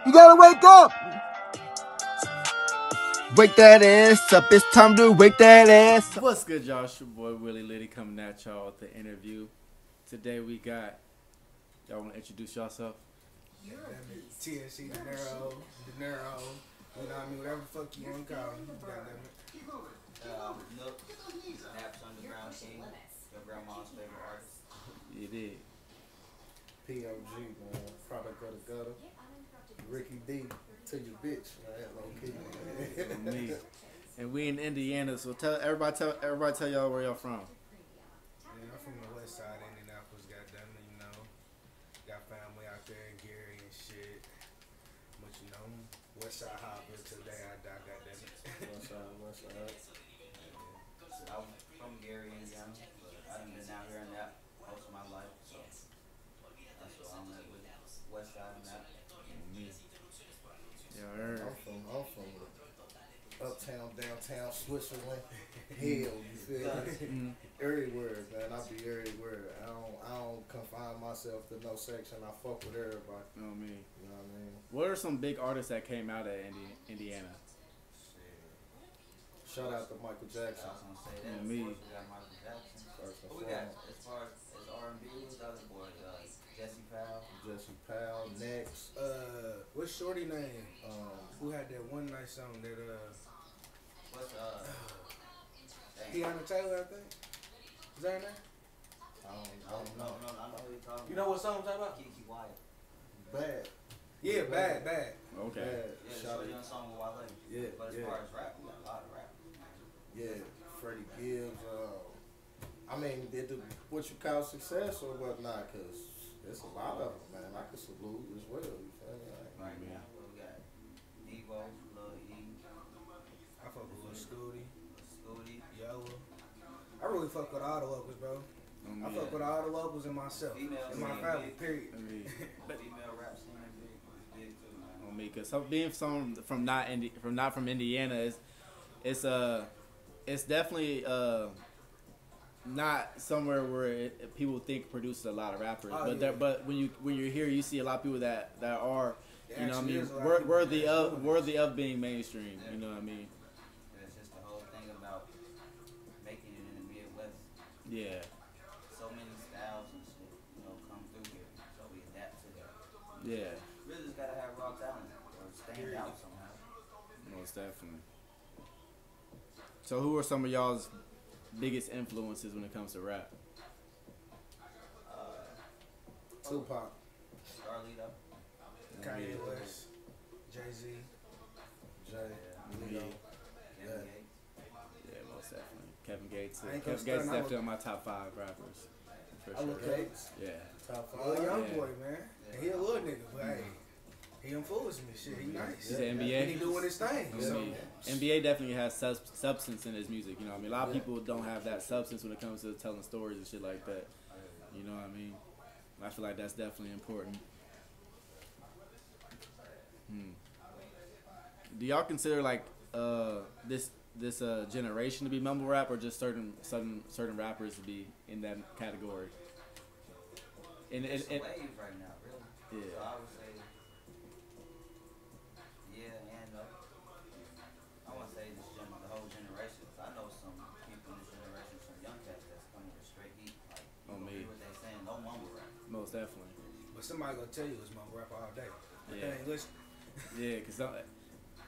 You gotta wake up. Wake that ass up. It's time to wake that ass up. What's good, y'all? It's your boy Willie Liddy coming at y'all with the interview. Today we got, y'all want to introduce yourself? TSE Denerro, you know what I mean, whatever the fuck you want to call me. Look, Naps Underground King, your grandma's favorite artist. You did. P.O.G, man, product of the gutter. Ricky D, to your bitch, man, low key. Me. And we in Indiana, so everybody tell y'all where y'all from. Yeah, I'm from the west side of Indianapolis, goddammit, you know. Got family out there in Gary and shit. But you know, west side hopper till the day I die, goddammit. West side. I'm from Gary, Indiana, but I've been out here in that most of my life, so that's what I'm at with west side and that. Y'all heard. I'm from uptown, downtown, Switzerland. Hell, you feel me? Everywhere, man. I be everywhere. I don't confine myself to no section. I fuck with everybody. You know what I mean? You know what I mean? What are some big artists that came out of Indiana? Shout out to Michael Jackson. I was gonna say that. Me. Of course, we got Michael Jackson. First and Who we got foremost. as far as R&B? Who's the other boy? Jesse Powell. Jesse Powell, next. What's Shorty name? Um, Who had that one night song that, What's dang. Tiana Taylor, I think? Is that her name? I don't know. No, I know who you're talking You know what song I'm talking about? Kiki Wyatt. Bad. Yeah, bad. Okay. Bad. Yeah, Shout so young out. song with Wale. Yeah, But as yeah. far as rap, we got a lot of rap. Yeah, Freddie Gibbs. I mean, did what you call success or whatnot? Cause there's a lot of them, man. I can salute as well. You feel me? Like, Right now, we got Devo, Lil E, I fuck with Lil Scooty, Scooty, Yellow. I really fuck with all the locals, bro. I fuck with all the locals and myself. Females, And my yeah, family, big. period. I mean, female rap scene big too, man. on me, cause being not from Indiana it's definitely not somewhere where people think produces a lot of rappers. Oh, but yeah. but when you're here, you see a lot of people that are, There you know what I actually mean, is a lot of people worthy that's of doing worthy of being mainstream. You know what I mean? It's just the whole thing about making it in the Midwest. Yeah, So many styles and shit, you know, come through here. So we adapt to that. yeah, Really just gotta have raw talent or stand out somehow. most definitely. So who are some of y'all's biggest influences when it comes to rap? Tupac. Starlito. Kanye West, Jay-Z. Jay. Me. Leo. Kevin Yeah. Gates. Yeah, most definitely. Kevin Gates. I ain't Kevin gonna Gates is stunt, I definitely on my top 5 rappers. For I sure. look Gates. Yeah. Top Little 5. young Yeah. boy, man. And he a little nigga, but hey, he influenced me. Shit, he nice. He's an And he NBA. doing his thing. I So, mean, NBA definitely has substance in his music. You know what I mean? A lot of people don't have that substance when it comes to telling stories and shit like that. You know what I mean? I feel like that's definitely important. Do y'all consider like this generation to be mumble rap, or just certain rappers to be in that category? It's a wave right now, really. Yeah. So I would say, yeah and no. I want to say the whole generation. 'Cause I know some people in this generation, some young cats that's coming with straight heat. Like, you On gonna me. hear what they saying, no mumble rap. Most definitely. but somebody gonna tell you it's my rap all day. But Yeah. they ain't listen. Yeah, because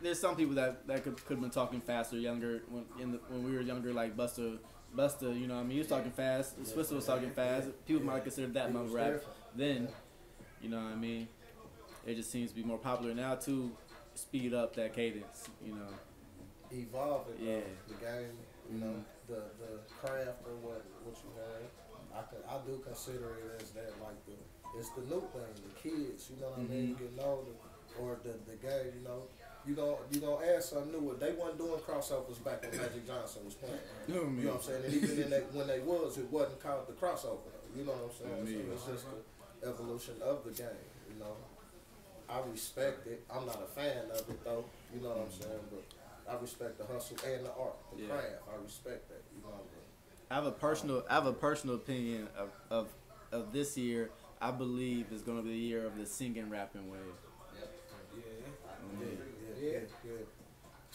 there's some people that could have been talking faster, younger when we were younger, like Busta. You know what I mean? He was talking fast. Swizzer was talking fast. People might consider that He mumble was rap. different. Then, you know what I mean? It just seems to be more popular now to speed up that cadence. You know? Evolving. Yeah. The game. You know, the craft or what you have. I do consider it as that, like it's the new thing. The kids. You know what I mean? Getting older, or the game. You know. You gonna add something new. They wasn't doing crossovers back when Magic Johnson was playing. You know what I'm saying? And even when they was, it wasn't called the crossover. You know what I'm saying? So it's just the evolution of the game. You know, I respect it. I'm not a fan of it though. You know what I'm saying? But I respect the hustle and the art, the craft. I respect that. You know what I mean? I have a personal opinion of this year. I believe is going to be the year of the singing rapping wave. Yeah.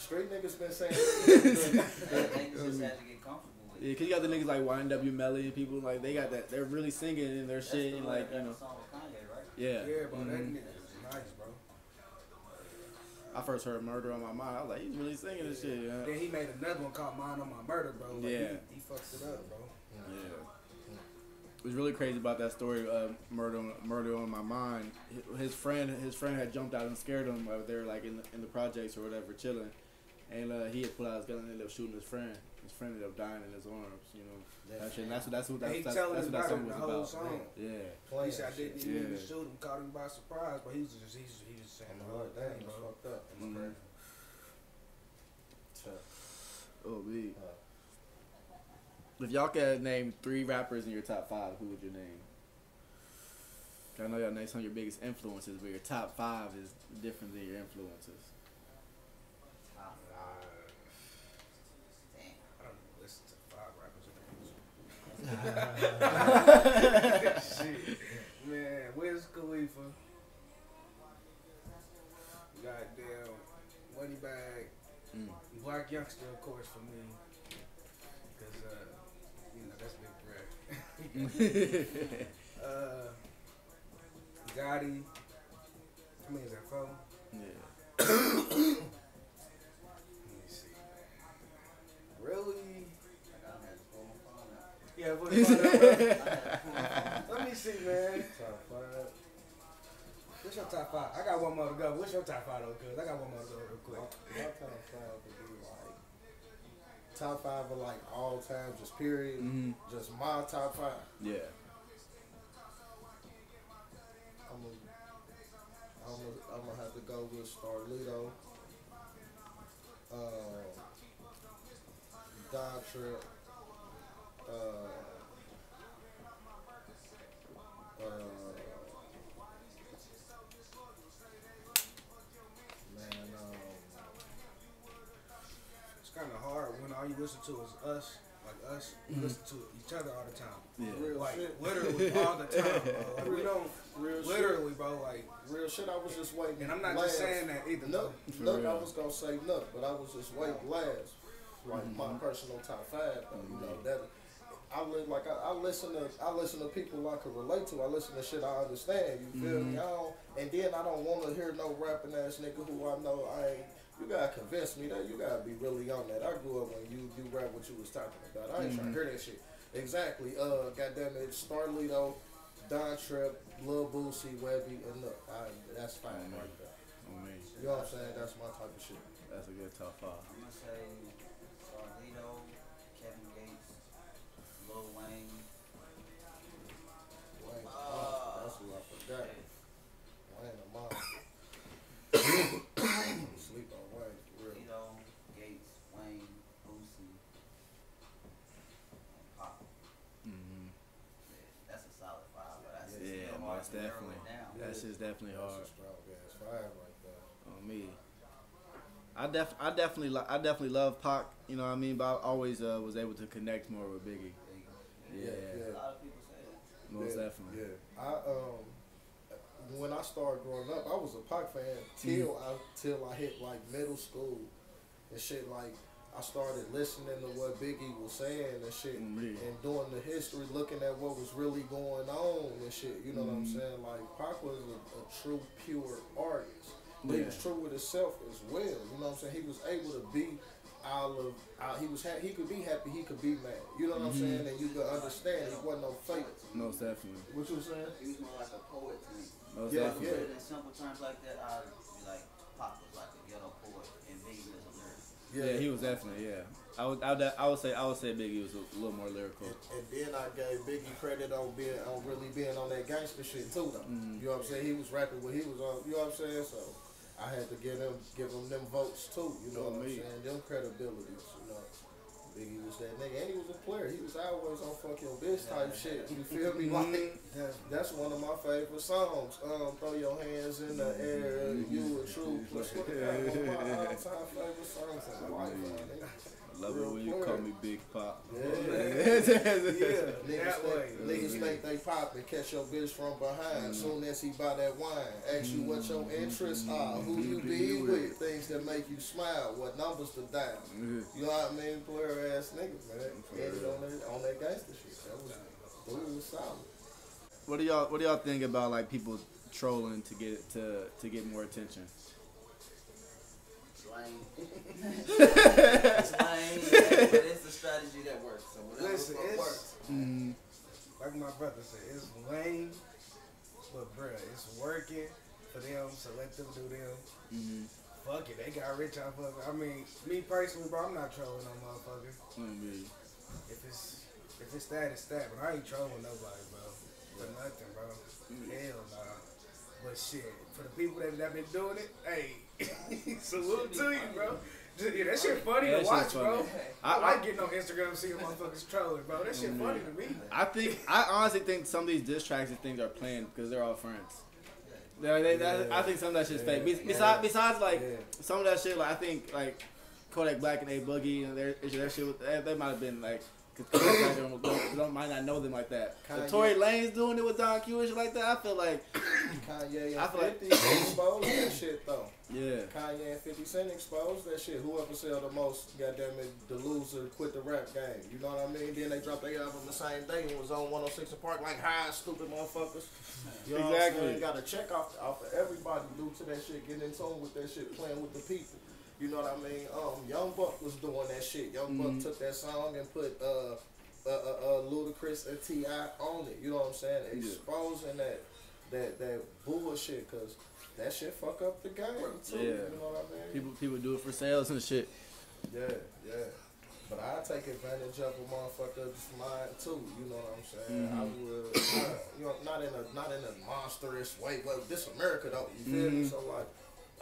Street niggas been saying They just had to get comfortable with Yeah, it. cause you got the niggas like YNW Melly and people like they got that. They're really singing in their That's shit the and one like that you know. got the song with Kanye, right? Yeah. Yeah, bro, that Mhm. nigga is nice, bro. I first heard Murder on My Mind. I was like, he's really singing this shit. Yeah. Then he made another one called Mine on My Murder, bro. Like, Yeah. he fucked it up, bro. Yeah. It was really crazy about that story of murder on my mind. His friend had jumped out and scared him. They were like in the projects or whatever, chilling, and he had pulled out his gun and ended up shooting his friend. His friend ended up dying in his arms. You know, that shit. And that's what And he that telling us song about it in was the whole about. song. Yeah. He said I didn't even Yeah. shoot him, caught him by surprise, but he was just saying the whole Damn, thing, that's bro. fucked up. Mhm. Oh, me. If y'all could name 3 rappers in your top 5, who would you name? I know y'all name some of your biggest influences, but your top 5 is different than your influences. Top five. Damn. I don't even listen to 5 rappers. Shit. Man, Wiz Khalifa. Goddamn. Moneybag. Black Youngster, of course, for me. Because, you know, that's big bread. Gotti. How many is that, 4? Yeah. Let me see, man. Really? Yeah, put it on. Let me see, man. Top 5. What's your top 5? I got one more to go. What's your top 5 though? Cause I got one more to go real quick. My top 5 would be like top 5 of like all time, just period. Mhm. Just my top 5. Yeah. I'm gonna have to go with Starlito, Don Trip, It's kind of hard when all you listen to is us. Like us, we listen to each other all the time. Yeah. Real Like shit. literally all the time, bro. Like, we don't Real literally, bro. Like, Real shit. I was just waiting. and I'm not last. just saying that either. Nook, For Nook, I real. was gonna say Nook, but I was just waiting last. Like my personal top 5, though, you know that. I listen to people I can relate to. I listen to shit I understand. You feel me? And then I don't want to hear no rapping ass nigga who I know I ain't. You gotta convince me that you gotta be really on that. I grew up when you rap what you was talking about. I ain't trying to hear that shit. Exactly. Goddamn it, Starlito, Don Trip, Lil Boosie, Webby, and Nook. That's fine right there. You know what I'm saying? That's my type of shit. That's a good top 5. I'm gonna say Starlito, Kevin Gates, Lil Wayne. Wayne, that's who I forgot. Wayne, the mom. Sleep on Wayne, for real. Starlito, Gates, Wayne, Boosie, and Pop. Mhm. Yeah, that's a solid 5, but that's Yeah, still hard most to narrow definitely. it down. That shit's definitely That's hard a strong ass 5 right there. on me. I definitely love Pac. You know what I mean, but I always was able to connect more with Biggie. Yeah. A lot of people say that. Most Yeah, definitely. Yeah. When I started growing up, I was a Pac fan till I hit like middle school and shit. Like I started listening to what Biggie was saying and shit, and doing the history, looking at what was really going on and shit. You know what I'm saying? Like Pac was a true pure artist. But he was true with himself as well. You know what I'm saying? He was able to be he could be happy, he could be mad. You know what I'm saying? And you could understand he wasn't no fake. Most definitely. What you were saying? He was more like a poet to me. Most Yeah, definitely. Put it in simple terms like that, I'd be like, Pop was like a ghetto poet, and Biggie was a lyric. Yeah, he was definitely, yeah. I would say Biggie was a little more lyrical. And then I gave Biggie credit on really being on that gangster shit too though. You know what I'm saying? He was rapping when he was on, you know what I'm saying? So I had to give him them votes too, you know what I'm saying? Them credibilities, you know. Biggie was that nigga, and he was a player. He was always on fuck your bitch type shit. You feel me? Like that's one of my favorite songs. Throw your hands in the air, you a true. That's one of my all-time favorite songs in life, man. Love it when you Real call quick. me Big Pop. Yeah. That way. Niggas think they pop and catch your bitch from behind. Soon as he buy that wine, ask you what your interests are, who you be with, things that make you smile, what numbers to dial. You know what I mean? Player ass niggas, man. Ended on that gangster shit. That was solid. What do y'all think about like people trolling to get more attention? Lame. It's lame, but it's a strategy that works. So whatever Listen, the fuck it's works. like my brother said, it's lame, but bruh, it's working for them, so let them do them. Fuck it, they got rich off of it. I mean, me personally, bro, I'm not trolling no motherfucker. If it's that, it's that. But I ain't trolling nobody, bro. For nothing, bro. Hell nah. But shit, for the people that been doing it, hey, salute to you, bro. Yeah, that shit funny to watch, bro. I like getting on Instagram and seeing motherfuckers trolling, bro. That shit funny to me. I honestly think some of these diss tracks and things are playing because they're all friends. I think some of that shit's fake. Besides like some of that shit, like I think like Kodak Black and A-Boogie and their shit, they might have been like. Cause might not know them like that. So Tory Lanez doing it with Don Q and shit like that. I feel like Kanye and 50 exposed that shit though. Yeah. Kanye and 50 Cent exposed that shit. Whoever sell the most, goddamn it, the loser quit the rap game. You know what I mean? Then they dropped their album the same day and was on 106 and Park like, hi, stupid motherfuckers. You know Exactly. what I'm saying? Got to check off of everybody due to that shit, getting in tune with that shit, playing with the people. You know what I mean? Young Buck was doing that shit. Young Buck took that song and put Ludacris and T.I. on it. You know what I'm saying? Exposing that bullshit, cause that shit fuck up the game too. Yeah. You know what I mean? People do it for sales and shit. Yeah. But I take advantage of a motherfucker's mind too. You know what I'm saying? I would, you know, not in a monstrous way. But this America though, you feel me? So like,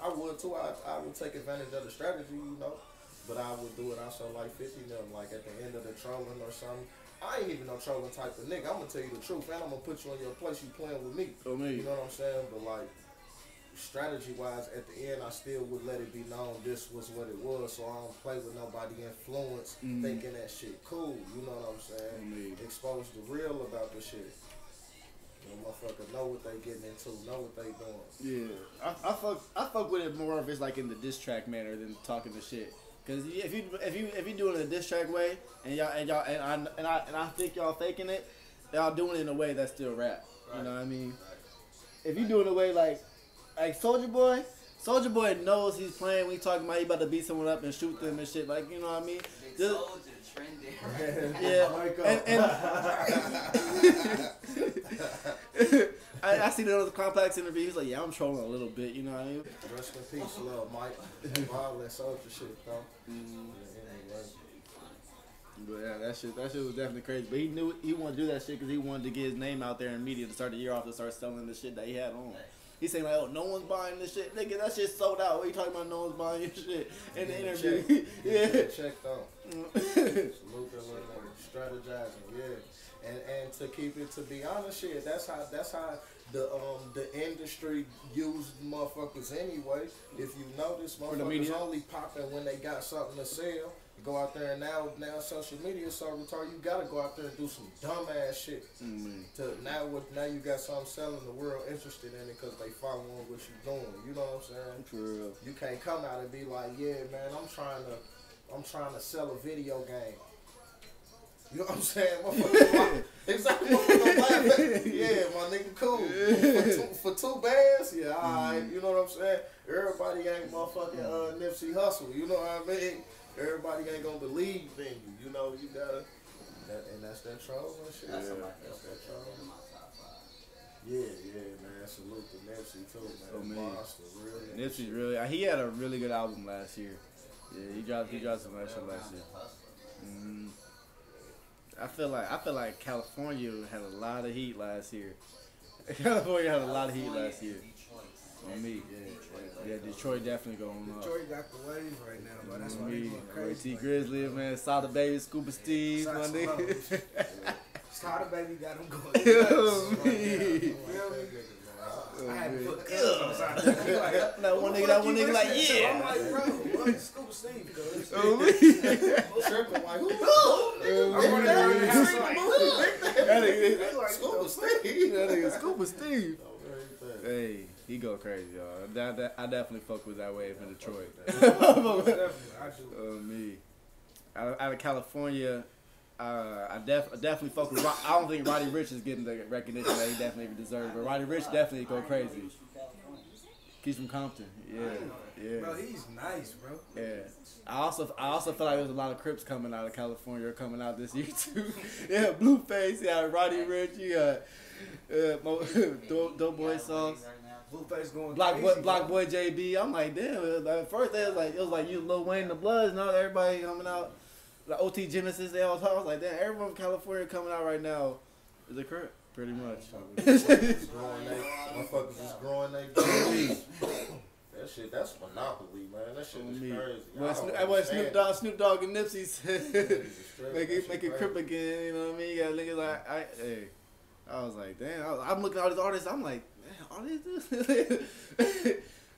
I would too. I would take advantage of the strategy, you know. But I would do it also like 50 them, like at the end of the trolling or something. I ain't even no trolling type of nigga. I'm gonna tell you the truth, and I'm gonna put you in your place. You playing with me. Oh, me. You know what I'm saying? But like, strategy wise, at the end, I still would let it be known this was what it was. So I don't play with nobody influence, thinking that shit cool. You know what I'm saying? Expose the real about the shit. You know, motherfucker know what they getting into, know what they doing. Yeah, I fuck with it more if it's like in the diss track manner than talking the shit. Cause if you doing it a diss track way and I think y'all faking it, y'all doing it in a way that's still rap. You know what I mean? If you do it in a way like Soulja Boy knows he's playing when he's talking about he about to beat someone up and shoot them and shit. Like, you know what I mean? Big Soulja trending. Yeah. I see the other Complex interview. He's like, yeah, I'm trolling a little bit. You know what I mean? Rest in peace, love, Mike. Violent soldier shit, though. But yeah, that shit was definitely crazy. But he knew he wanted to do that shit because he wanted to get his name out there in media to start the year off, to start selling the shit that he had on. He's saying like, oh, no one's buying this shit. Nigga, that shit sold out. What are you talking about? No one's buying your shit in the interview. Check though. Salute that little nigga. Strategizing, yeah. And to keep it, to be honest, shit, that's how the industry used motherfuckers anyway. If you notice, motherfuckers only popping when they got something to sell. Go out there and now social media is so retarded. You gotta go out there and do some dumb ass shit. Now you got something selling, the world interested in it because they following what you doing. You know what I'm saying? For real. You can't come out and be like, yeah, man, I'm trying to sell a video game. You know what I'm saying? Exactly. Yeah, my nigga, cool. For two bands, yeah, alright. You know what I'm saying? Everybody ain't motherfucking Nipsey Hussle. You know what I mean? Everybody ain't gonna believe in you. You know, you gotta. And that's that troll and shit. That's That's that troll. in my top 5. Yeah, man. Salute to Nipsey too, man. Oh, man. Monster, really. Nipsey really, he had a really good album last year. Yeah, he dropped some nice shit last year. I feel like California had a lot of heat last year. California had a lot of heat last year. On me, yeah, Detroit definitely going up. Detroit got the wave right now, but that's why they Me, going crazy. T Grizzly, man, saw the baby, Scuba Steve, my nigga. Sada Baby got them going. Yo, me. I had to put cuz on side. Like, that one nigga like, yeah. I'm like, bro, what? Scuba Steve, cuz. Tripping like, who? I'm running around the house like, That nigga, like, Scuba Steve. that nigga Scuba Steve. Oh, very fast. Hey, he go crazy, y'all. I definitely fuck with that wave in Detroit. definitely, I do. Me. Out of California, I definitely fuck with. I don't think Roddy Ricch is getting the recognition that he definitely deserves, but Roddy Ricch definitely go crazy. He's from Compton. Yeah. Bro, he's nice, bro. Yeah. I also feel like there's a lot of Crips coming out of California coming out this year too. Yeah, Blueface, you got Roddy Ricch, you got Dope Boy Sauce. Blueface going Block crazy, Boy JB. I'm like, damn. At first it was like you Lil Wayne the Bloods, now everybody coming out. Like OT Genesis, they all talk. I was like, damn, everyone from California coming out right now is a Crip, pretty much. Motherfuckers is growing their babies. That shit, that's monopoly, man. That shit is crazy. When Snoop Dogg and Nipsey said, make it Crip again, you know what I mean? You got niggas like, I was like, damn. I'm looking at all these artists, I'm like, man, all these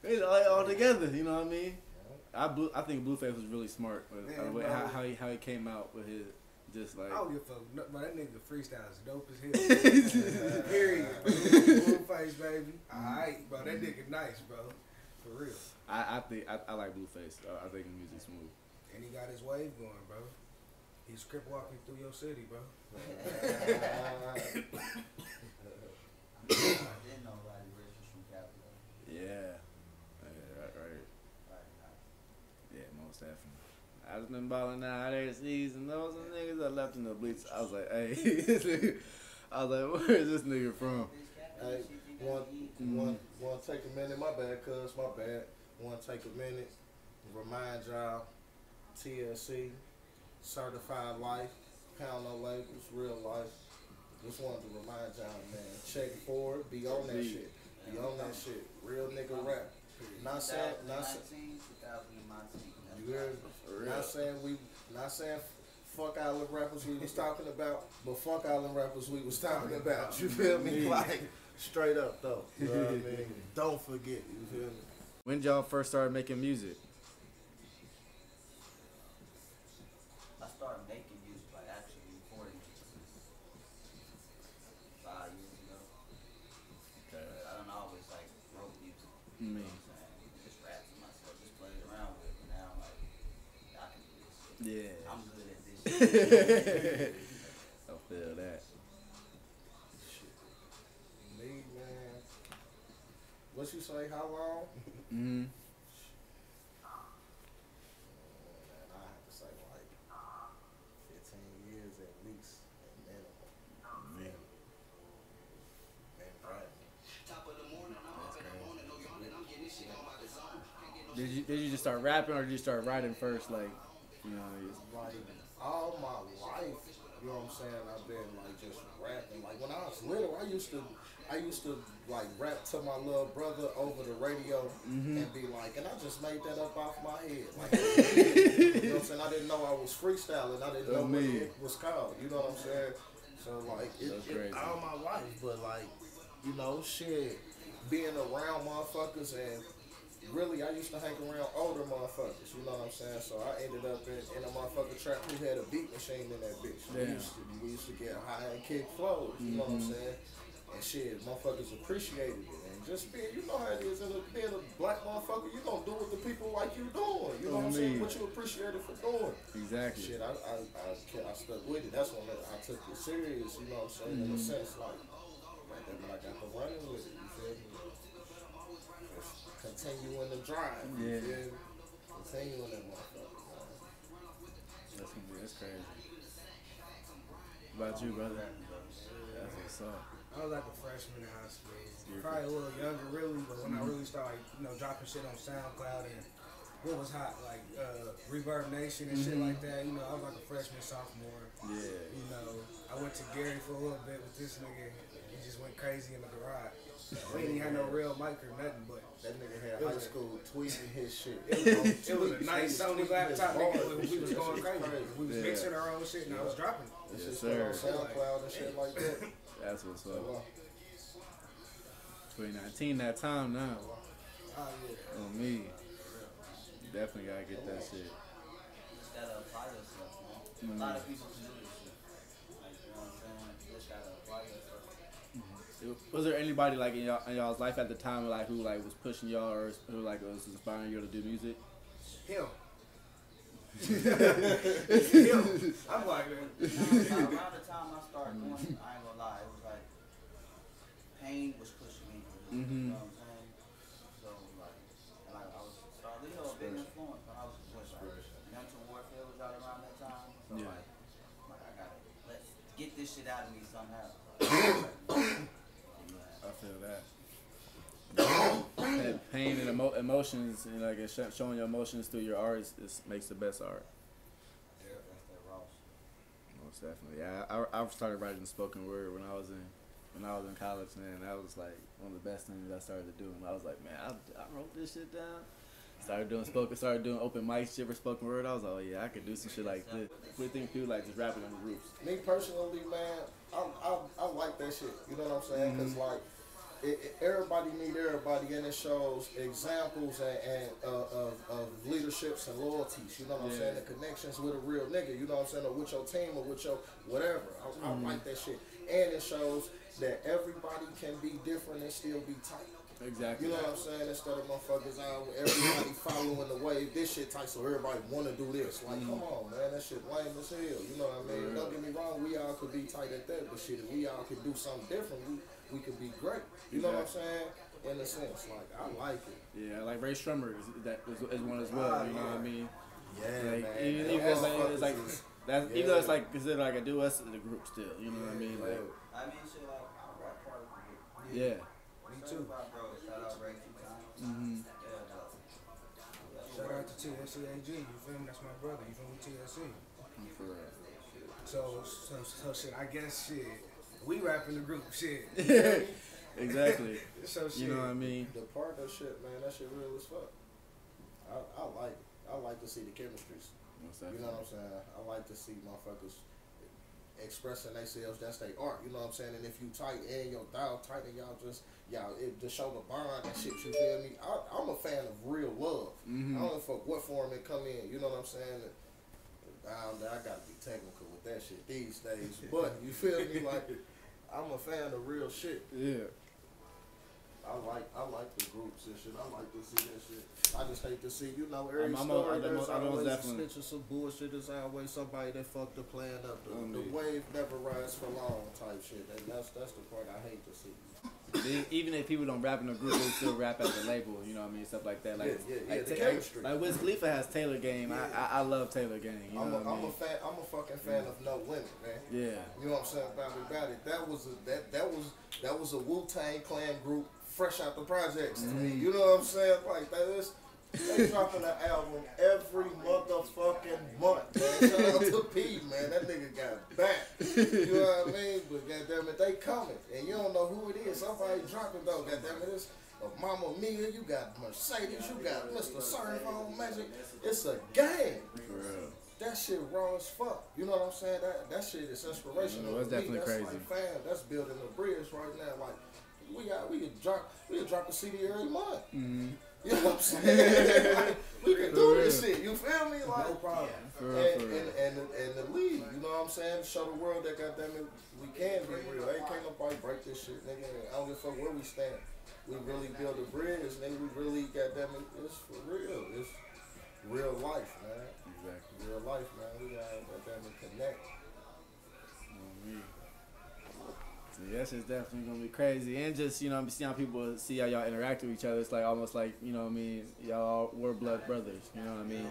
they all together, you know what I mean? I think Blueface was really smart with how he came out with his just like. I don't give a fuck, but that nigga freestyle is dope as hell. Period. Blueface, baby. Alright, bro. That nigga nice, bro. For real. I think I like Blueface. I think the music's smooth. And he got his wave going, bro. He's crip walking through your city, bro. I didn't know Roddy Ricch was from Cali. Yeah. Right. Yeah, most definitely. I just been balling out there season. Those some niggas that left in the bleach. I was like, hey, I was like, where is this nigga from? Hey, want to take a minute? My bad, cuz, my bad. Want to take a minute? Remind y'all, TSE, Certified Life, Pound No Labels, Real Life. Just wanted to remind y'all, man, check forward, be on that shit. Be on that shit. Real nigga rap. Not saying, 2019. you heard me? Not saying fuck island rappers we was talking about, but fuck island rappers we was talking about. You feel me? Like, straight up though. You know what I mean? Don't forget, you feel me? When did y'all first started making music? I started making music, like actually recording 5 years ago. Okay. I don't always like wrote music. Me. You know what I'm saying? Just rapping myself, just played around with it. But now I'm like, I can do this shit. Yeah. I'm good at this shit. I feel that. Me, man. What you say? How long? Mm-hmm. Man, I have to say like 15 years at least, at minimum. Man. Been rapping. Did you just start rapping or did you start writing first? Like, you know, Like all my life, you know what I'm saying? I've been like just rapping. Like when I was little, I used to like rap to my little brother over the radio and be like, and I just made that up off my head. Like, you know what I'm saying? I didn't know I was freestyling. I didn't know what it was called. You know what I'm saying? So like it all my life, but like, you know, shit, being around motherfuckers and really, I used to hang around older motherfuckers, you know what I'm saying? So I ended up in a motherfucker trap who had a beat machine in that bitch. We used to get high and kick flows, you know what I'm saying? And shit, motherfuckers appreciated it. And just being, you know how it is, being a black motherfucker, you gonna do what the people like you doing. You know what I'm saying? What you appreciated for doing. Exactly. Shit, I stuck with it. That's when I took it serious, you know what I'm saying? In a sense, like, right there when I got the running with it, you feel me? Continuing the drive. Yeah. Continuing that motherfucker, man. That's crazy. What about you, brother? That's what's up. I was like a freshman in high school. Probably a little younger, really, but when I really started, dropping shit on SoundCloud and what was hot, like Reverb Nation and shit like that, I was like a freshman, sophomore. Yeah. I went to Gary for a little bit with this nigga. He just went crazy in the garage. We didn't have no real mic or nothing, but that nigga had high school tweeting his shit. It was a nice Sony laptop, nigga. We was going crazy. We was mixing our own shit, and I was dropping it. Yes, sir. On SoundCloud and shit like that. That's what's up. 2019, that time now. Oh yeah. On me. Definitely gotta get that shit. Just gotta apply yourself, man. A lot of people can do this shit. Like, you know what I'm saying? You just gotta apply yourself. Was there anybody like in y'all's life at the time like who like was pushing y'all or who like was inspiring you to do music? Him. Him. I'm like, Around the time I started doing it, I ain't gonna lie, it was like pain was pushing me. You know what I'm saying? So like, and I was starting, you know, a big influence when I was like, mental warfare was out around that time. So Yeah. like I gotta let's get this shit out of me somehow. I feel that. Pain and emotions, and like showing your emotions through your art makes the best art. Yeah, that's that raw shit. Most definitely. Yeah, I started writing spoken word when I was in college, man. That was like one of the best things I started to do. And I was like, man, I wrote this shit down. Started doing open mic shit for spoken word. I was like, oh yeah, I could do some shit like this. We think people like just rapping on the roofs. Me personally, man, I like that shit. You know what I'm saying? Because like, everybody need everybody, and it shows examples of leaderships and loyalties. You know what I'm saying? The connections with a real nigga. You know what I'm saying? Or with your team or with your whatever. I like that shit, and it shows that everybody can be different and still be tight. Exactly. You know what I'm saying? Instead of motherfuckers out, everybody following the wave. This shit tight, so everybody want to do this. Like, come on, man, that shit lame as hell. You know what I mean? Don't get me wrong, we all could be tight at that, but shit, if we all could do something different, we could be great. You know what I'm saying? In a sense, like, I like it. Yeah, like Ray Strummer is one as well. You know what I mean? Yeah, Like, man. even though it's like considered like a do us in the group still. You know what I mean? Like, I mean, shit, like, I rap part of the group. yeah. me too. Bro, shout out Ray 2 times. Yeah, Shout out to TSE You feel me? That's my brother. You feel me? TSE. For real. So shit. I guess shit. We rap in the group. Shit. Exactly. So shit. You know what I mean? The partnership, man, that shit real as fuck. I like it. I like to see the chemistries. You know what I'm saying? I like to see motherfuckers expressing themselves. That's their art. You know what I'm saying? And if you tight and your dial tight and y'all it to show the bond and shit. You feel me? I'm a fan of real love. I don't fuck what form it come in. You know what I'm saying? I gotta be technical with that shit these days. But you feel me? Like, I'm a fan of real shit. Yeah. I like the groups and shit. I like to see that shit. I just hate to see, you know, every I'm story there's almost always a definitely. snitch or some bullshit. There's always somebody that fucked the plan up. The me. wave never rides for long type shit. And that's the part I hate to see. Even if people don't rap in a group, they still rap as a label. You know what I mean? Stuff like that. Like, the chemistry. Like Wiz Khalifa has Taylor Gang. I love Taylor Gang. You know what I mean? I'm a fucking fan of No Limit, man. Yeah. You know what I'm saying about it. That was a Wu-Tang Clan group fresh out the projects to me. You know what I'm saying? Like that is. They dropping an album every motherfucking month, man. Shout out to P, man. That nigga got back. You know what I mean? But goddamn it, they coming. And you don't know who it is. Somebody dropping though, goddamn it. It's Mama Mia, you got Mercedes, you got Mr. Surfone Magic. It's a game. For real. That shit raw as fuck. You know what I'm saying? That shit is inspirational. It's definitely that's crazy. Like, fam, that's building a bridge right now. Like we could drop a CD every month. You know what I'm saying? Like, we can do this shit. You feel me? Like, No problem. and the lead, you know what I'm saying? Show the world that goddamn it, we can be real. Ain't can't nobody break this shit, nigga. I don't give a fuck where we stand. We really build a bridge, nigga. We really goddamn it, it's for real. It's real life, man. Exactly. Real life, man. We gotta goddamn it connect. Yeah, that shit's definitely gonna be crazy, and just you know, seeing how people see how y'all interact with each other. It's like almost like you know what I mean. Y'all were blood brothers. You know what I mean.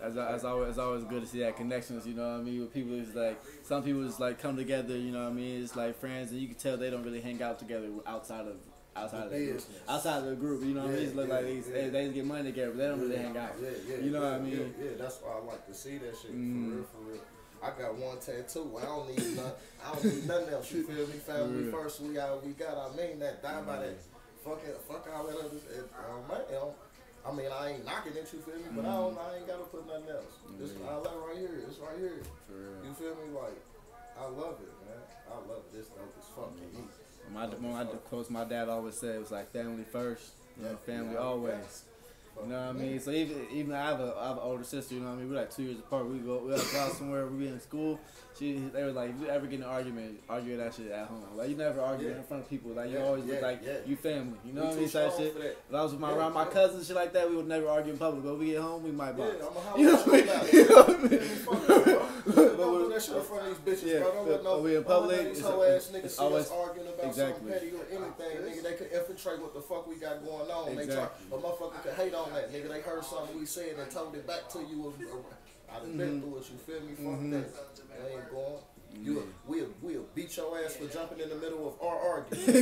It's always good to see that connections. You know what I mean. With people, it's like some people just like come together. You know what I mean. It's like friends, and you can tell they don't really hang out together outside of the group. You know what I mean. It's look like they just get money together, but they don't really hang out. You know what I mean. Yeah, that's why I like to see that shit for real. I got one tattoo. I don't need nothing else. You feel me? Family first. We got. I mean that. Die by that. Fuck all that other. I mean, I ain't knocking it. You feel me? But I ain't gotta put nothing else. This all that right here. It's right here. For real. You feel me? Like I love it, man. I love it. It's dope as fuck to me. My dad always said it was like family first, you know, family always. You know what I mean? So even I have an older sister. You know what I mean? We're like 2 years apart. We go out somewhere. We be in school. They was like, if you ever get in an argument, argue that shit at home. Like you never argue in front of people. Like you always look like you family. You know what I mean? That shit. If I was with around my cousins and shit like that, we would never argue in public. But when we get home, we might box. You know what I mean? You know what I mean? Don't do that shit in front of these bitches, bro. Don't let we in public. These hoe ass niggas see always us arguing about something petty or anything. Nigga, they could infiltrate what the fuck we got going on. They try, a motherfucker could hate on that. Nigga, they heard something we said and told it back to you. I done been through it. You feel me? Fuck that. They ain't going. We'll beat your ass for jumping in the middle of our argument. You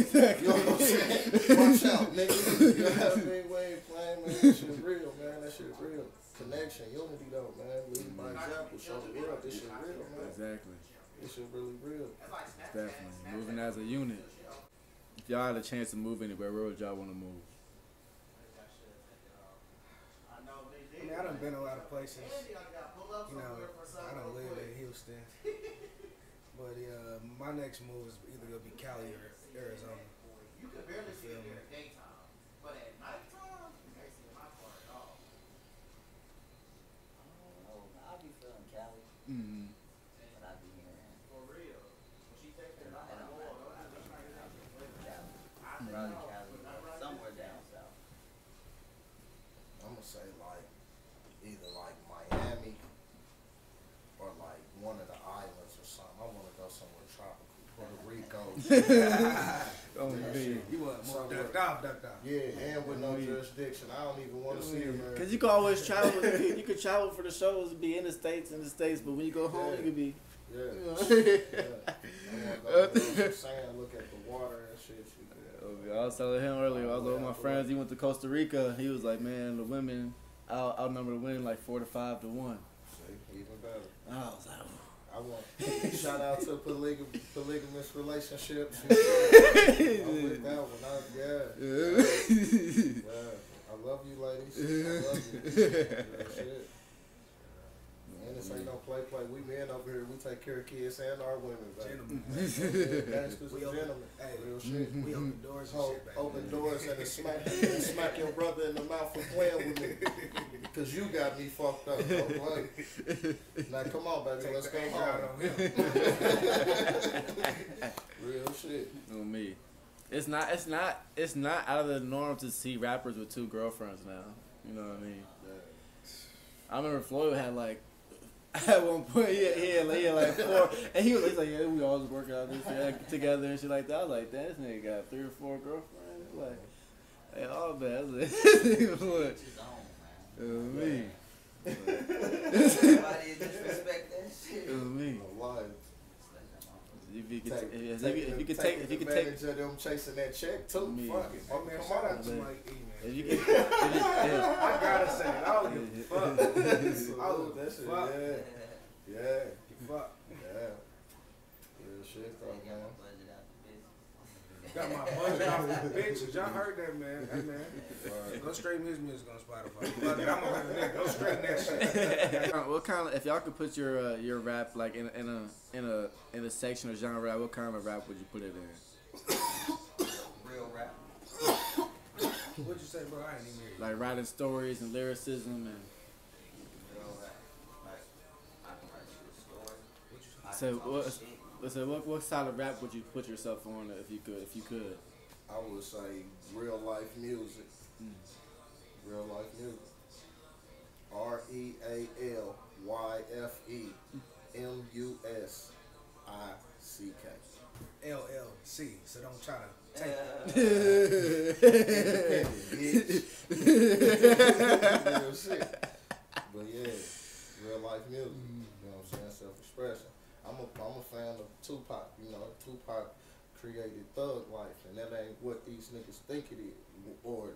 know what I'm saying? Watch out, nigga. You know what I mean? We ain't playing, man. That shit real, man. That shit real. Connection, unity, though, man. Lead by example. Show the world this shit real, man. Exactly. This shit really real. Definitely. Moving as a unit. If y'all had a chance to move anywhere, where would y'all want to move? I mean, I done been a lot of places. You know, I don't live in Houston. But my next move is either gonna be Cali or Arizona. You can barely see it during daytime, but at nighttime, you can't see my car at all. I'll be feeling Cali. Mm-hmm. But I'll be here. For real. When she takes it out, Probably Cali. Somewhere down south. I'm gonna say like either like Miami or like one of the islands or something. I want to go somewhere tropical, Puerto Rico. You want more ducked off. Yeah, and with no jurisdiction. I don't even want to see it, man. Cause you can always travel. You can travel for the shows, be in the states, but when you go home, you can be. Yeah. I want to go to the sand, look at the water and shit. I was telling him earlier, I was with my friends, he went to Costa Rica, he was like, man, the women outnumber the women like 4 to 5 to 1. See, even better. I was like, I want shout out to polygamous relationships. I'm with that one. Yeah. I love you, ladies. I love you. Shit. And this ain't no play. We men over here, we take care of kids and our women, baby. Gangsters and gentlemen. Hey, real shit. We open doors and shit, baby. Open doors and smack your brother in the mouth for playing with me. Cause you got me fucked up. Don't play. Now come on, baby, let's go home. Real shit. on me. It's not out of the norm to see rappers with 2 girlfriends now. You know what I mean? I remember Floyd had like at one point he had like 4, and he's like, yeah, we always work out this together and shit like that. I was like, this nigga got 3 or 4 girlfriends. Like, hey, all bad. What? Me. Everybody disrespect that shit. Me. If you could take advantage of them chasing that check too. Fuck it. Oh man, shout out to Mike E, man. if you could, I gotta say it. I don't give a fuck. Oh, that shit. Fuck. Yeah. Fuck. Yeah. Real shit, though, man. Got my budget off the bitches. Y'all heard that, man. Hey, man. Go stream his music on Spotify. Fuck it, I'm gonna let it go stream that shit. what kind of, if y'all could put your rap like in a section or genre, what kind of rap would you put it in? Real rap. What'd you say, bro? I ain't even hear you. Like writing stories and lyricism and. Real rap. Like, I can write you a story. So what side of rap would you put yourself on if you could? I would say real life music. Real life music. RealLifeMusic. LLC, so don't try to take Independent, bitch. Real shit. But yeah, real life music. You know what I'm saying? Self-expression. I'm a fan of Tupac. You know, Tupac created thug life, and that ain't what these niggas think it is. Or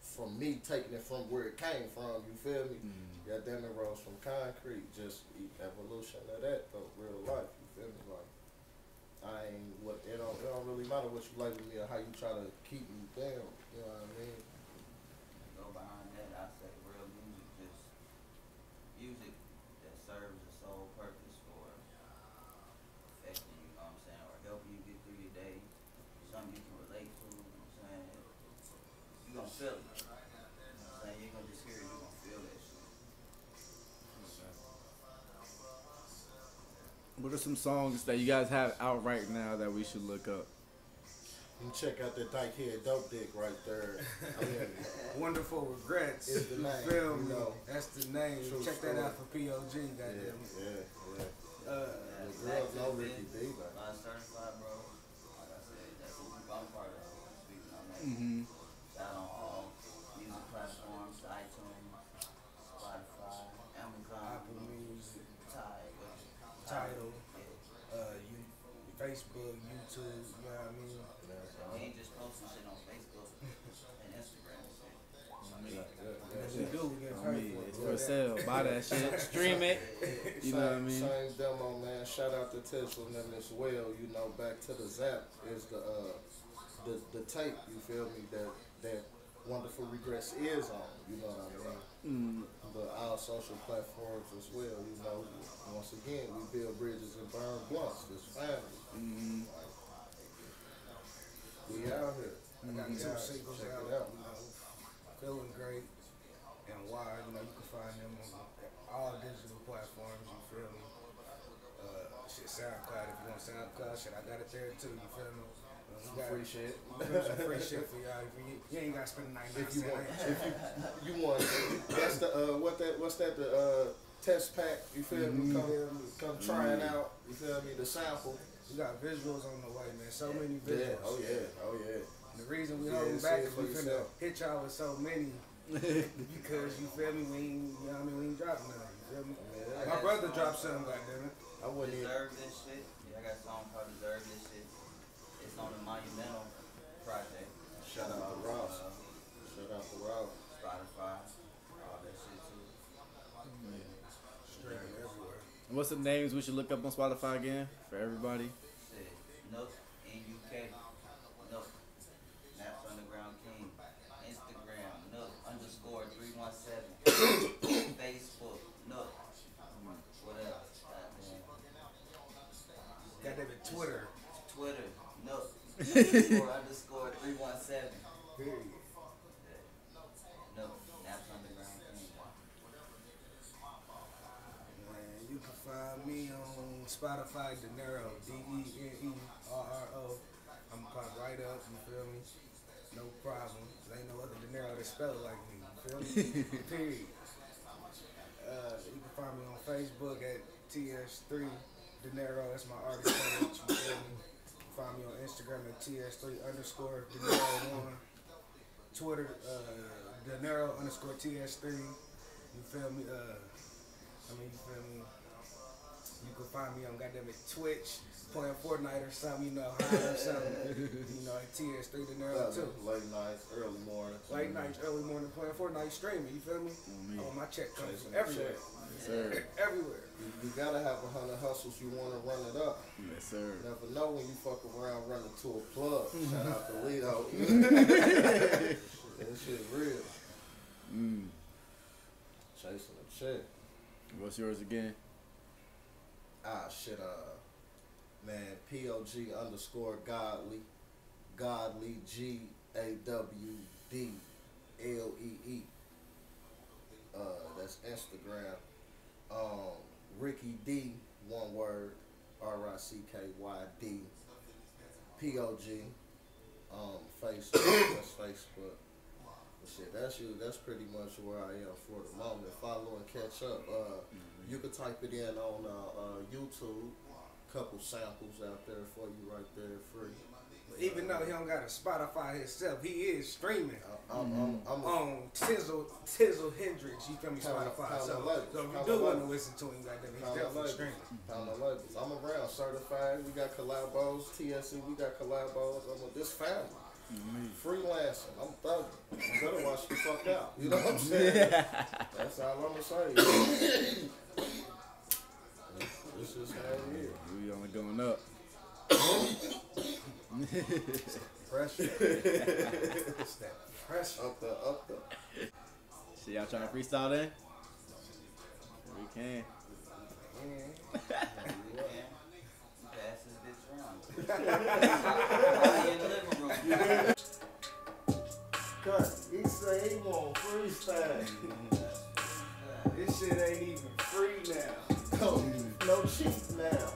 from me taking it from where it came from, you feel me? Goddamn, it rose from concrete. Just evolution of that though, real life. You feel me? Like it don't really matter what you label me or how you try to keep me down. You know what I mean? Go behind that, I say real music, just music that serves a sole purpose for feel it. You know what I'm saying? You ain't gonna just hear it, you gonna feel that shit. What are some songs that you guys have out right now that we should look up? You check out that dyke head dope dick right there. I mean, Wonderful Regrets. Is the name, Feel you me? know. That's the name. True Check story. that out for P.O.G. Goddamn. yeah. Uh, The girls know Ricky D, man. Certified, bro. Like I said, that's a group I'm part of. Speaking on that. Mm-hmm. Shout on all music platforms, iTunes, Spotify, Amazon, Apple Music, Tidal. Tidal, Facebook, YouTube. You know what I mean? We ain't just posting shit on Facebook and Instagram and shit. If we do, we get paid for it. It's for sale. Buy that shit. Stream it. You know what I mean? Same demo, man. Shout out to Tesla and them as well. You know, back to the Zap is the tape. You feel me? That Wonderful Regrets is on. You know what I mean? But our social platforms as well. You know, once again, we build bridges and burn blunts. This family. We out here. I got 2 singles Check out, it out. you know, Feeling Great and Why, you know, you can find them on all digital platforms, you feel me? Shit, SoundCloud, if you want SoundCloud, shit, I got it there too, you feel me? Some free shit. Some free shit for y'all. You ain't gotta spend 99 If you want, cents. you want, that's the what's that the test pack? You feel me? Come try it out. You feel me? The sample. We got visuals on the way, man. So many Yeah. visuals. Oh yeah. The reason we Yeah, holding see back it is for we finna yourself. hit y'all with so many because you feel me? We ain't, you know what I mean? We ain't dropping nothing. You feel me? Yeah. My brother dropped something, goddammit. I wouldn't even. Deserve This Shit. Yeah, I got a song called Deserve This Shit. It's on the Monumental project. Shout out to Ross. Shout out to Ross. Spotify, all that shit too. Streaming everywhere. What's the names we should look up on Spotify again for everybody? Shit. Nook in UK. Nook. Naps Underground King. Instagram. Nook _317. Facebook. Nook. What else? Goddammit, Twitter. Twitter. Nook. _317. Period. Nook. Naps Underground King. Man, you can find me on Spotify, Denerro, DENERRO. I'm pop right up, you feel me? No problem. There ain't no other Denerro that spell it like me, you feel me? Period. You can find me on Facebook at TS3 Denerro. That's my artist page, you feel me? Find me on Instagram at TS3_Denerro1. Twitter, Denerro_TS3. You feel me? You feel me? You can find me on goddammit Twitch, playing Fortnite or something, you know, high or something. You know, at TS3 Denerro too. Late nights, early morning. Late nights, early morning, playing Fortnite, streaming, you feel me? Oh, my check comes from everywhere. Yes, sir. Everywhere. You gotta have 100 hustles. You wanna run it up. Yes, sir. Never know when you fuck around running to a plug. Shout out to Lido. That shit real. Chasing a check. What's yours again? Man, P.O.G. _godly. Godly, GAWDLEE. That's Instagram. Ricky D, one word, RICKYD. P.O.G. Facebook, that's Facebook. But shit, that's pretty much where I am for the moment. Follow and catch up. You can type it in on YouTube. Couple samples out there for you right there, free. Even though he don't got a Spotify himself, he is streaming I'm on Tizzle Hendrix. You feel me? Spotify. So if you do want to listen to him, goddamn, he's definitely streaming. I'm around, certified. We got collabos. TSE, we got collabos. I'm with this family. Freelancing. I'm thugging. You better watch the fuck out. You know what I'm saying? That's all I'm gonna say. This is how it is. We only going up. Pressure. It's that pressure. Up the. See y'all trying to freestyle then? We can. Pass this bitch around. In the living room. cut. He say he want freestyle. This shit ain't even free now. No cheap now.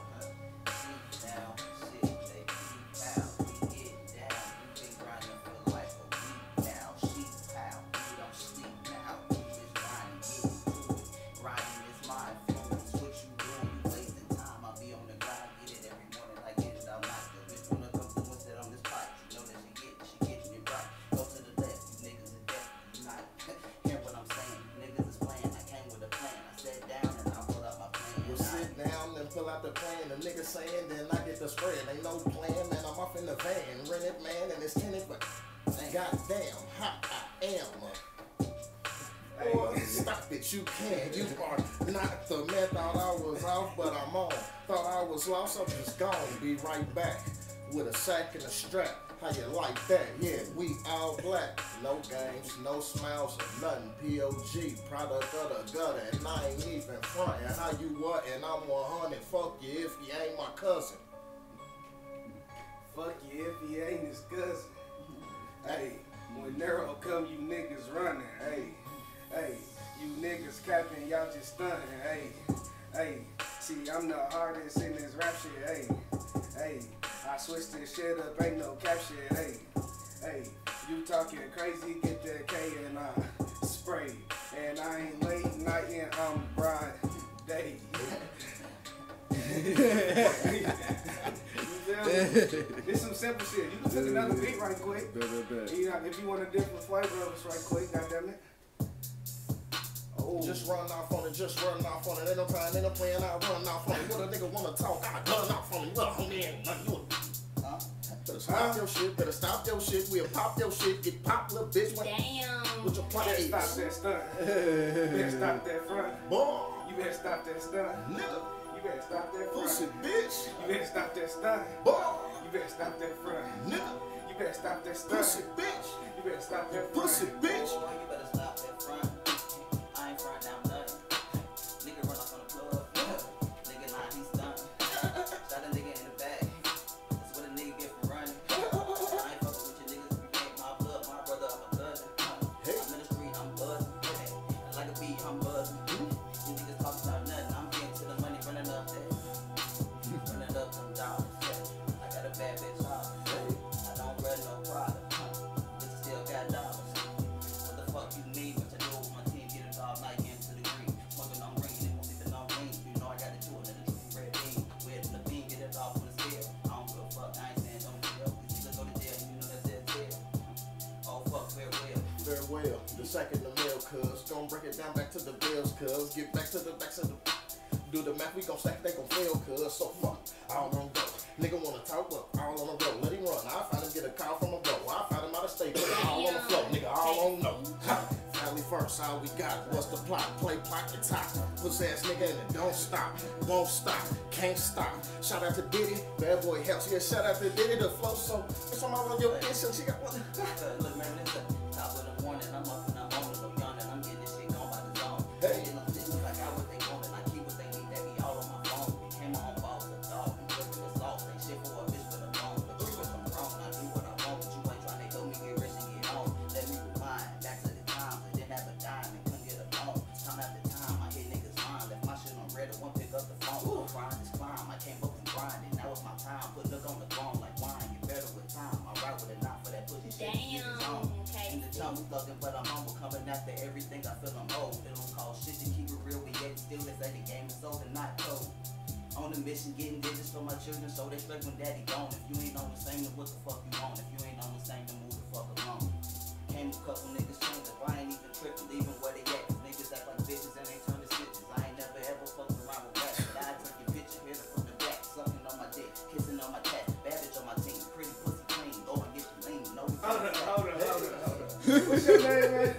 Pull out the plan, the nigga saying, then I get the spread. Ain't no plan, man, I'm off in the van. Rented, man, and it's tenant, but goddamn, hot I am. Boy, stop it, you can't. You are not the man. Thought I was off, but I'm on. Thought I was lost, I'm just gone. Be right back with a sack and a strap. How you like that? Yeah, we all black. No games, no smiles, or nothing. P.O.G, product of the gutter, and I ain't even frontin'. How you what? And I'm 100. Fuck you if you ain't my cousin. Fuck you if he ain't his cousin. Hey, when Nero come, you niggas running. Hey, you niggas capping, y'all just stunning. Hey, see, I'm the hardest in this rap shit. Hey, I switched this shit up, ain't no cap shit. Hey, you talking crazy, get that K and I spray. And I ain't late night and I'm bright day. This some simple shit. You can take another beat right quick. If you want a different flavor of us right quick, goddammit. Oh. Just run off on it, just run off on it. Ain't no time, ain't no plan, I run off on it. What a nigga wanna talk, I gun off on it. Well, homie, ain't nothing you. Better stop your shit, better stop your shit. We'll pop your shit, get popped, little bitch. Damn. With your plan. You better stop that stunt. You better stop that front. Boy. You better stop that stunt. Nigga. You better stop that front. Pussy bitch. You better stop that stunt. Boy. You better stop that front. Nigga. You better stop that stunt. Pussy bitch. You better stop that front. Pussy bitch. Boy, you better stop that front. I ain't front now nothing. Nigga run off on the plug. Nigga line, he's done. Shot a nigga in the back. That's what a nigga get for running. I ain't fucking with your niggas. You ain't my blood, my brother, I'm a cousin. I'm in the street, I'm buzzing. And like a beat, I'm buzzing. You niggas talk about nothing. I'm getting to the money, running up that. Running up them dollars. I got a bad bitch off. I don't run no product. Bitch still got dollars. What the fuck you need? What to do with my team? Get it all night into the green. Smoking on green, they won't even on green. You know I got it too, and then the true red bean. Where the bean, get it off on the scale. I don't give a fuck, I ain't saying don't feel. Cause you go to jail, and you know that's that jail. Oh fuck, farewell. Farewell. The second the mail, cuz. Gonna break it down back to the bills, cuz. Get back to the backs of the. Do the math, we gon' stack, they gon' fail, cuz. So fuck, all on go. Nigga wanna talk, but all on the road. Let him run. I find him get a call from a bro. I find him out of state, put it all on the floor. Nigga, all on no. Family first, all we got. What's the plot? Play pocket top. Pussy ass nigga in it, don't stop. Won't stop, can't stop. Shout out to Diddy, bad boy helps. Yeah, shout out to Diddy, the flow so. It's on my on your bitch, so she got one. Look, man, it's the top of the morning. I'm up and I'm on it. I'm yawning. I'm getting this shit gone by the zone. Hey. You know, this is like I what they want and I keep what they need. They be all on my phone. Became my own boss, a dog. And flipping the sauce. Ain't shit for a bitch for the phone. But you if I'm wrong, I do what I want. But you ain't trying to help me get rich and get on. Let me rewind back to the times. I didn't have a dime and couldn't get a loan. Time after time, I hit niggas' mind. Left my shit on red. I won't pick up the phone. Go grind is climb. I came up and grinding. Now it's my time. Put look on the throne like wine. Get better with time. I ride with a knife for that pussy shit. Damn. In the tongue, we thuggin', but I'm humble. Coming after everything, I feel I'm old. It don't cost shit to keep it real, but yet still they say the game is old and not cold. On a mission, getting digits for my children, so they straight when daddy gone. If you ain't on the same, then what the fuck you want? If you ain't on the same, then move the fuck along. Came a couple niggas changed up, I ain't even tripping, leaving where they at. Cause niggas act like bitches and they turn to snitches. I ain't never ever fucked around with rap, but I took your picture, hit her from the back, sucking on my dick, kissing on my tat, bad bitch on my team, pretty pussy clean, go and get you lean. No, Hold up. What's your name, man?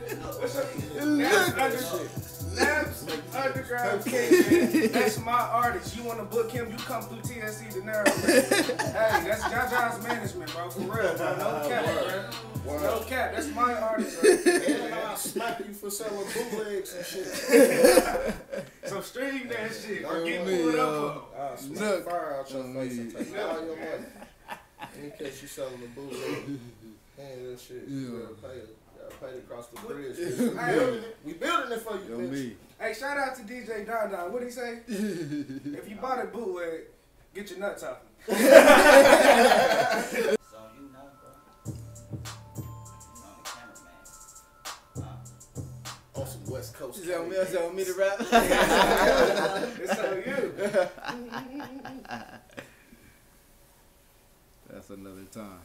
Naps Underground King, man. That's my artist. You want to book him, you come through TSE Denerro, man. Hey, that's Jaja's management, bro. For real, bro. No cap, bro. No cap. That's my artist, bro. And I'll smack you for selling bootlegs and shit. So stream that shit or get pulled up. I'll smack fire out your face and take all your money. In case you selling the bootleg. And that shit. You gotta pay it. straight across the bridge. Hey. We building it for you, Yo, bitch. me. Hey, shout out to DJ Don Don. What'd he say? If you bought a bootleg, get your nuts off him. So you know, bro. You know, the cameraman. On some West Coast. Is that on me to rap? It's on you. That's another time.